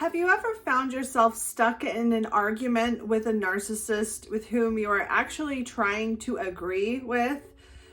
Have you ever found yourself stuck in an argument with a narcissist with whom you are actually trying to agree with?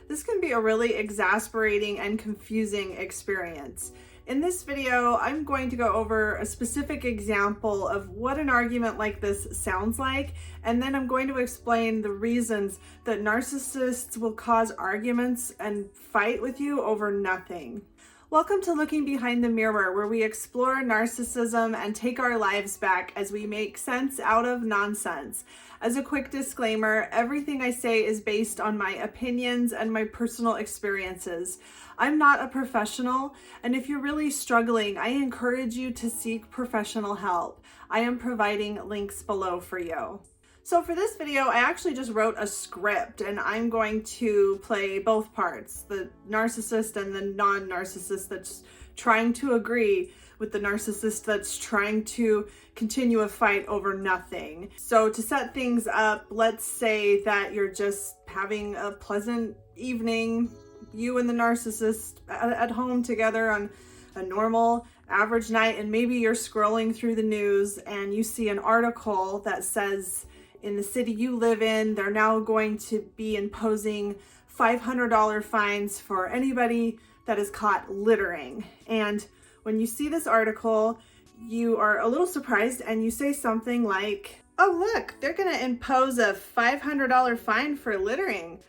This can be a really exasperating and confusing experience. In this video, I'm going to go over a specific example of what an argument like this sounds like, and then I'm going to explain the reasons that narcissists will cause arguments and fight with you over nothing. Welcome to Looking Behind the Mirror, where we explore narcissism and take our lives back as we make sense out of nonsense. As a quick disclaimer, everything I say is based on my opinions and my personal experiences. I'm not a professional, and if you're really struggling, I encourage you to seek professional help. I am providing links below for you. So for this video, I actually just wrote a script, and I'm going to play both parts, the narcissist and the non-narcissist that's trying to agree with the narcissist that's trying to continue a fight over nothing. So to set things up, let's say that you're just having a pleasant evening, you and the narcissist at home together on a normal average night, and maybe you're scrolling through the news and you see an article that says in the city you live in, they're now going to be imposing $500 fines for anybody that is caught littering. And when you see this article, you are a little surprised and you say something like, "Oh, look, they're gonna impose a $500 fine for littering.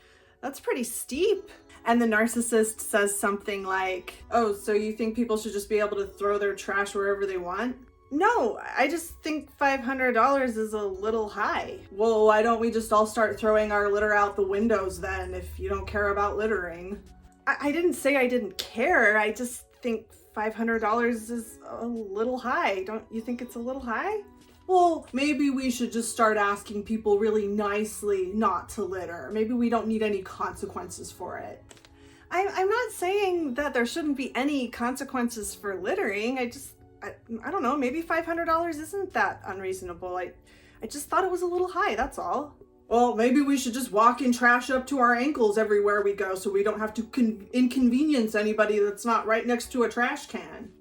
That's pretty steep." And the narcissist says something like, "Oh, so you think people should just be able to throw their trash wherever they want?" "No, I just think $500 is a little high." "Well, why don't we just all start throwing our litter out the windows then if you don't care about littering?" I didn't say I didn't care. I just think $500 is a little high. Don't you think it's a little high? "Well, maybe we should just start asking people really nicely not to litter. Maybe we don't need any consequences for it." I'm not saying that there shouldn't be any consequences for littering. I don't know, maybe $500 isn't that unreasonable. I just thought it was a little high, that's all. "Well, maybe we should just walk in trash up to our ankles everywhere we go so we don't have to inconvenience anybody that's not right next to a trash can."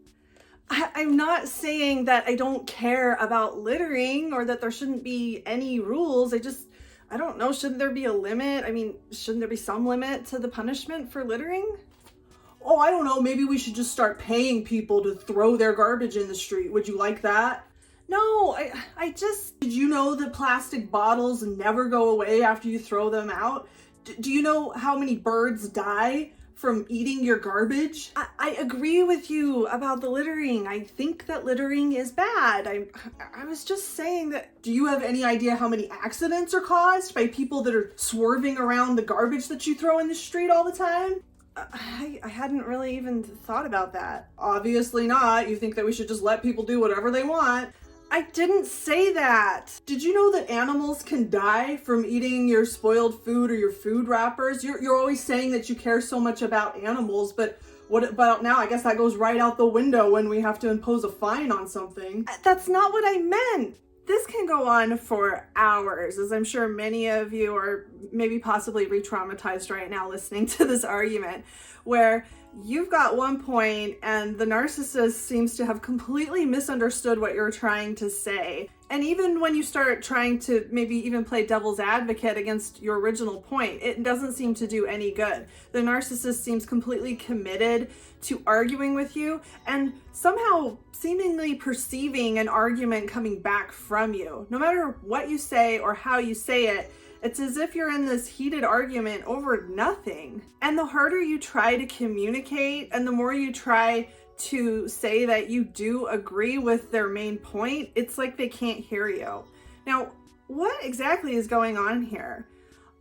I'm not saying that I don't care about littering or that there shouldn't be any rules. I don't know, shouldn't there be a limit? I mean, shouldn't there be some limit to the punishment for littering? "Oh, I don't know, maybe we should just start paying people to throw their garbage in the street. Would you like that?" "No, did you know that plastic bottles never go away after you throw them out? Do you know how many birds die from eating your garbage?" I agree with you about the littering. I think that littering is bad. I was just saying that. "Do you have any idea how many accidents are caused by people that are swerving around the garbage that you throw in the street all the time?" I hadn't really even thought about that. "Obviously not. You think that we should just let people do whatever they want." I didn't say that. "Did you know that animals can die from eating your spoiled food or your food wrappers? You're always saying that you care so much about animals, but what about now? I guess that goes right out the window when we have to impose a fine on something." That's not what I meant. This can go on for hours, as I'm sure many of you are maybe possibly re-traumatized right now listening to this argument, where you've got one point and the narcissist seems to have completely misunderstood what you're trying to say. And even when you start trying to maybe even play devil's advocate against your original point, it doesn't seem to do any good. The narcissist seems completely committed to arguing with you and somehow seemingly perceiving an argument coming back from you. No matter what you say or how you say it, it's as if you're in this heated argument over nothing. And the harder you try to communicate and the more you try to say that you do agree with their main point, it's like they can't hear you. Now, what exactly is going on here?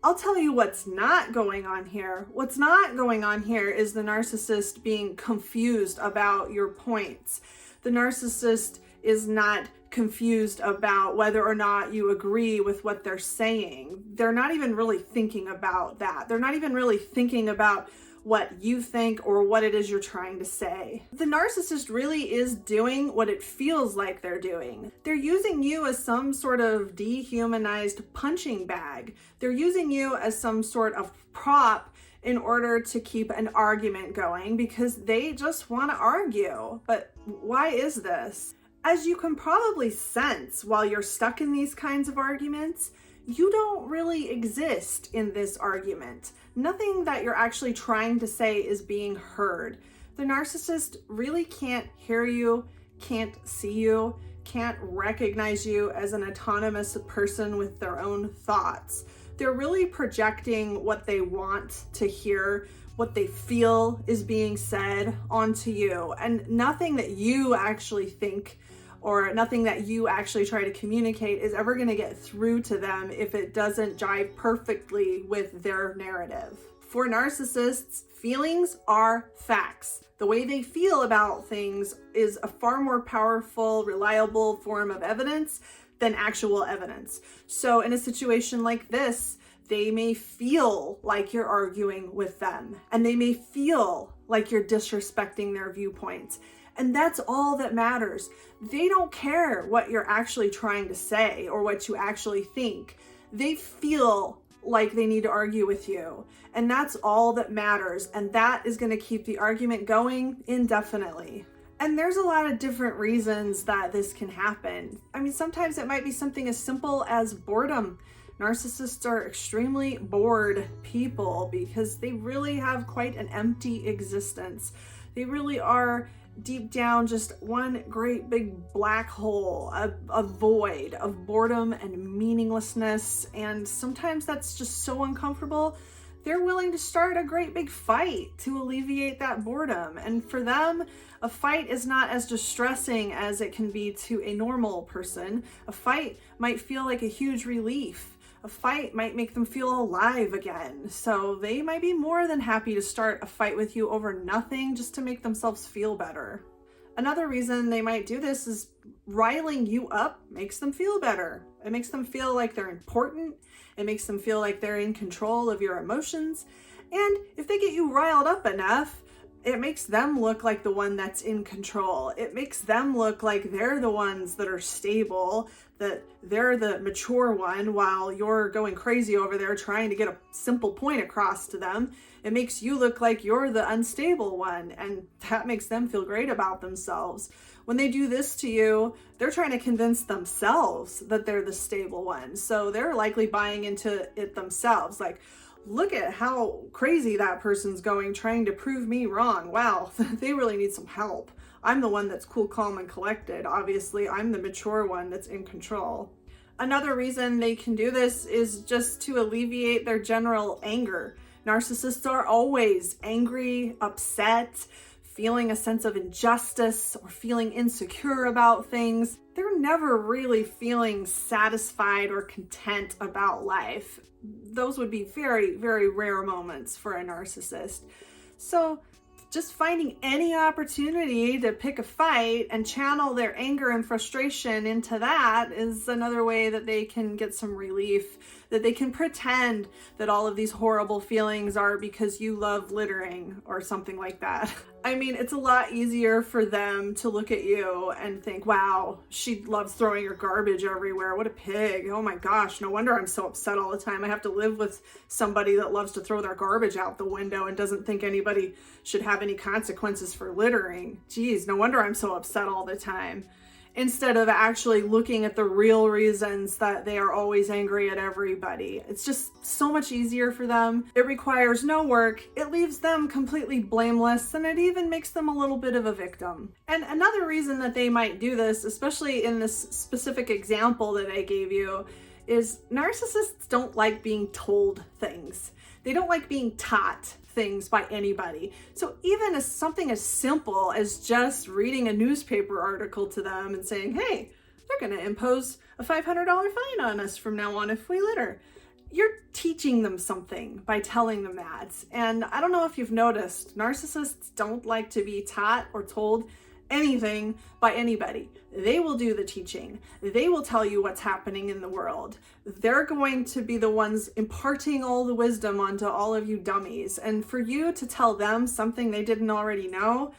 I'll tell you what's not going on here. What's not going on here is the narcissist being confused about your points. The narcissist is not confused about whether or not you agree with what they're saying. They're not even really thinking about that. They're not even really thinking about what you think or what it is you're trying to say. The narcissist really is doing what it feels like they're doing. They're using you as some sort of dehumanized punching bag. They're using you as some sort of prop in order to keep an argument going because they just want to argue. But why is this? As you can probably sense while you're stuck in these kinds of arguments, you don't really exist in this argument. Nothing that you're actually trying to say is being heard. The narcissist really can't hear you, can't see you, can't recognize you as an autonomous person with their own thoughts. They're really projecting what they want to hear, what they feel is being said onto you, and nothing that you actually think or nothing that you actually try to communicate is ever going to get through to them if it doesn't jive perfectly with their narrative. For narcissists, feelings are facts. The way they feel about things is a far more powerful, reliable form of evidence than actual evidence. So in a situation like this, they may feel like you're arguing with them, and they may feel like you're disrespecting their viewpoints. And that's all that matters. They don't care what you're actually trying to say or what you actually think. They feel like they need to argue with you. And that's all that matters. And that is going to keep the argument going indefinitely. And there's a lot of different reasons that this can happen. I mean, sometimes it might be something as simple as boredom. Narcissists are extremely bored people because they really have quite an empty existence. They really are deep down just one great big black hole, a void of boredom and meaninglessness. And sometimes that's just so uncomfortable, they're willing to start a great big fight to alleviate that boredom. And for them, a fight is not as distressing as it can be to a normal person. A fight might feel like a huge relief. A fight might make them feel alive again. So they might be more than happy to start a fight with you over nothing just to make themselves feel better. Another reason they might do this is riling you up makes them feel better. It makes them feel like they're important. It makes them feel like they're in control of your emotions. And if they get you riled up enough, it makes them look like the one that's in control. It makes them look like they're the ones that are stable, that they're the mature one while you're going crazy over there trying to get a simple point across to them. It makes you look like you're the unstable one, and that makes them feel great about themselves. When they do this to you, they're trying to convince themselves that they're the stable one. So they're likely buying into it themselves. Like, look at how crazy that person's going, trying to prove me wrong. Wow, they really need some help. I'm the one that's cool, calm, and collected. Obviously, I'm the mature one that's in control. Another reason they can do this is just to alleviate their general anger. Narcissists are always angry, upset, feeling a sense of injustice, or feeling insecure about things. They're never really feeling satisfied or content about life. Those would be very, very rare moments for a narcissist. So just finding any opportunity to pick a fight and channel their anger and frustration into that is another way that they can get some relief, that they can pretend that all of these horrible feelings are because you love littering or something like that. I mean, it's a lot easier for them to look at you and think, wow, she loves throwing her garbage everywhere. What a pig. Oh my gosh, no wonder I'm so upset all the time. I have to live with somebody that loves to throw their garbage out the window and doesn't think anybody should have any consequences for littering. Geez, no wonder I'm so upset all the time. Instead of actually looking at the real reasons that they are always angry at everybody. It's just so much easier for them. It requires no work. It leaves them completely blameless, and it even makes them a little bit of a victim. And another reason that they might do this, especially in this specific example that I gave you, is narcissists don't like being told things. They don't like being taught things by anybody. So even as something as simple as just reading a newspaper article to them and saying, hey, they're going to impose a $500 fine on us from now on if we litter. You're teaching them something by telling them that. And I don't know if you've noticed, narcissists don't like to be taught or told anything by anybody. They will do the teaching. They will tell you what's happening in the world. They're going to be the ones imparting all the wisdom onto all of you dummies. And for you to tell them something they didn't already know,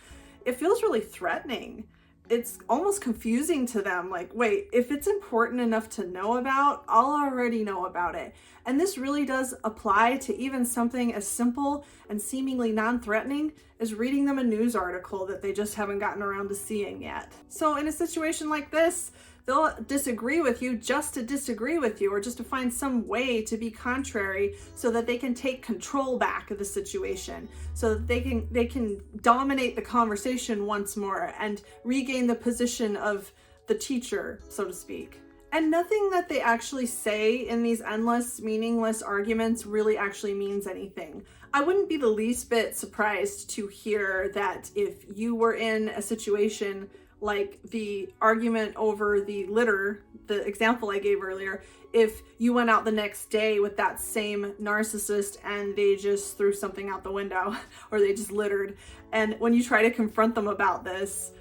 it feels really threatening. it's almost confusing to them. Like, wait, if it's important enough to know about, I'll already know about it. And this really does apply to even something as simple and seemingly non-threatening as reading them a news article that they just haven't gotten around to seeing yet. So in a situation like this, they'll disagree with you just to disagree with you, or just to find some way to be contrary so that they can take control back of the situation, so that they can dominate the conversation once more and regain the position of the teacher, so to speak. And nothing that they actually say in these endless, meaningless arguments really actually means anything. I wouldn't be the least bit surprised to hear that if you were in a situation like the argument over the litter, the example I gave earlier, if you went out the next day with that same narcissist and they just threw something out the window or they just littered, and when you try to confront them about this,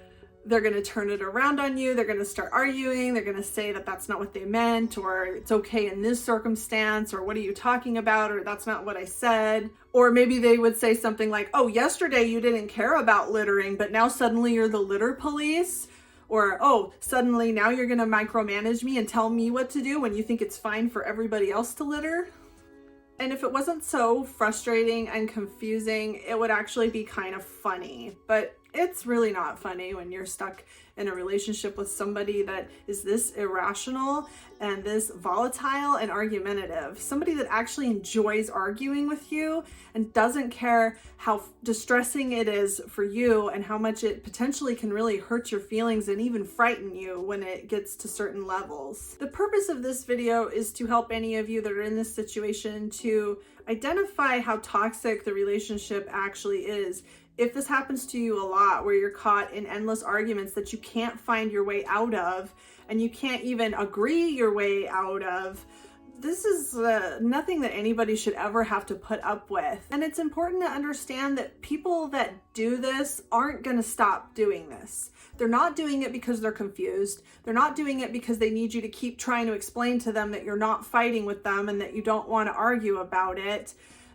they're going to turn it around on you. They're going to start arguing. They're going to say that that's not what they meant, or it's okay in this circumstance, or what are you talking about, or that's not what I said. Or maybe they would say something like, oh, yesterday you didn't care about littering, but now suddenly you're the litter police. Or, oh, suddenly now you're going to micromanage me and tell me what to do when you think it's fine for everybody else to litter. And if it wasn't so frustrating and confusing, it would actually be kind of funny. But it's really not funny when you're stuck in a relationship with somebody that is this irrational and this volatile and argumentative. Somebody that actually enjoys arguing with you and doesn't care how distressing it is for you and how much it potentially can really hurt your feelings and even frighten you when it gets to certain levels. The purpose of this video is to help any of you that are in this situation to identify how toxic the relationship actually is. If this happens to you a lot, where you're caught in endless arguments that you can't find your way out of, and you can't even agree your way out of, this is nothing that anybody should ever have to put up with. And it's important to understand that people that do this aren't going to stop doing this. They're not doing it because they're confused. They're not doing it because they need you to keep trying to explain to them that you're not fighting with them and that you don't want to argue about it.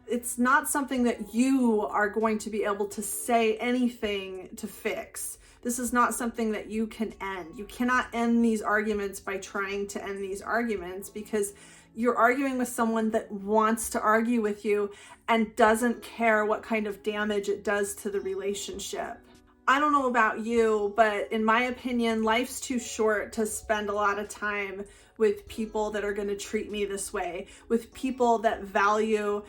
It's not something that you are going to be able to say anything to fix. This is not something that you can end. You cannot end these arguments by trying to end these arguments, because you're arguing with someone that wants to argue with you and doesn't care what kind of damage it does to the relationship. I don't know about you, but in my opinion, life's too short to spend a lot of time with people that are going to treat me this way, with people that value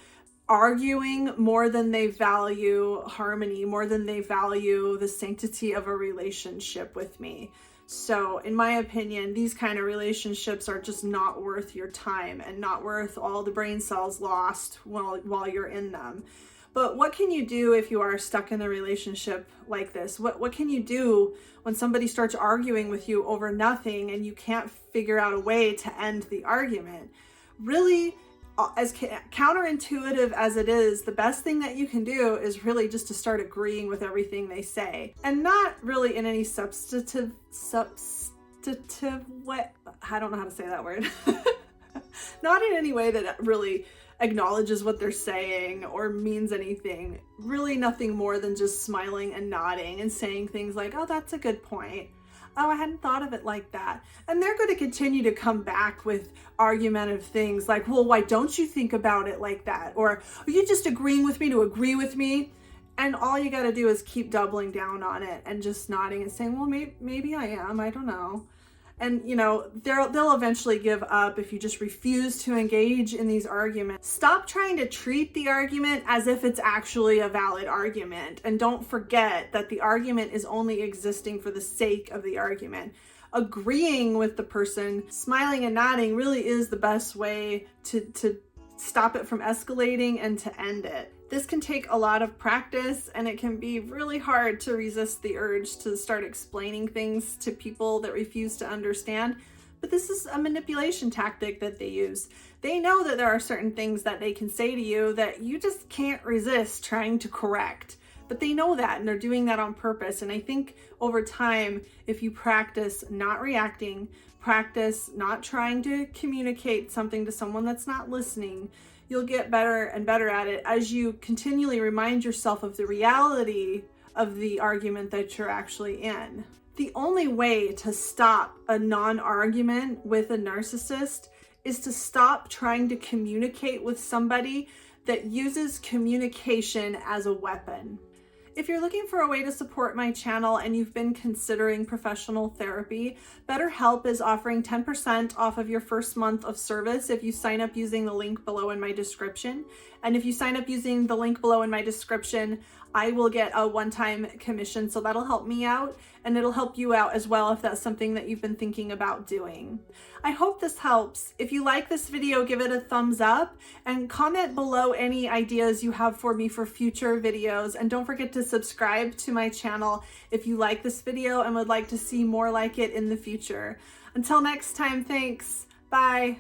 arguing more than they value harmony, more than they value the sanctity of a relationship with me. So in my opinion, these kind of relationships are just not worth your time and not worth all the brain cells lost while you're in them. But what can you do if you are stuck in a relationship like this? What can you do when somebody starts arguing with you over nothing and you can't figure out a way to end the argument? Really, as counterintuitive as it is, the best thing that you can do is really just to start agreeing with everything they say, and not really in any substantive way. I don't know how to say that word. Not in any way that really acknowledges what they're saying or means anything. Really nothing more than just smiling and nodding and saying things like, oh, that's a good point. Oh, I hadn't thought of it like that. And they're going to continue to come back with argumentative things like, well, why don't you think about it like that? Or are you just agreeing with me to agree with me? And all you got to do is keep doubling down on it and just nodding and saying, well, maybe I am. I don't know. And, you know, they'll eventually give up if you just refuse to engage in these arguments. Stop trying to treat the argument as if it's actually a valid argument. And don't forget that the argument is only existing for the sake of the argument. Agreeing with the person, smiling and nodding really is the best way to stop it from escalating and to end it. This can take a lot of practice, and it can be really hard to resist the urge to start explaining things to people that refuse to understand. But this is a manipulation tactic that they use. They know that there are certain things that they can say to you that you just can't resist trying to correct. But they know that, and they're doing that on purpose. And I think over time, if you practice not reacting, practice not trying to communicate something to someone that's not listening, you'll get better and better at it as you continually remind yourself of the reality of the argument that you're actually in. The only way to stop a non-argument with a narcissist is to stop trying to communicate with somebody that uses communication as a weapon. If you're looking for a way to support my channel and you've been considering professional therapy, BetterHelp is offering 10% off of your first month of service if you sign up using the link below in my description. And if you sign up using the link below in my description, I will get a one-time commission, so that'll help me out, and it'll help you out as well if that's something that you've been thinking about doing. I hope this helps. If you like this video, give it a thumbs up and comment below any ideas you have for me for future videos. And don't forget to subscribe to my channel if you like this video and would like to see more like it in the future. Until next time, thanks. Bye.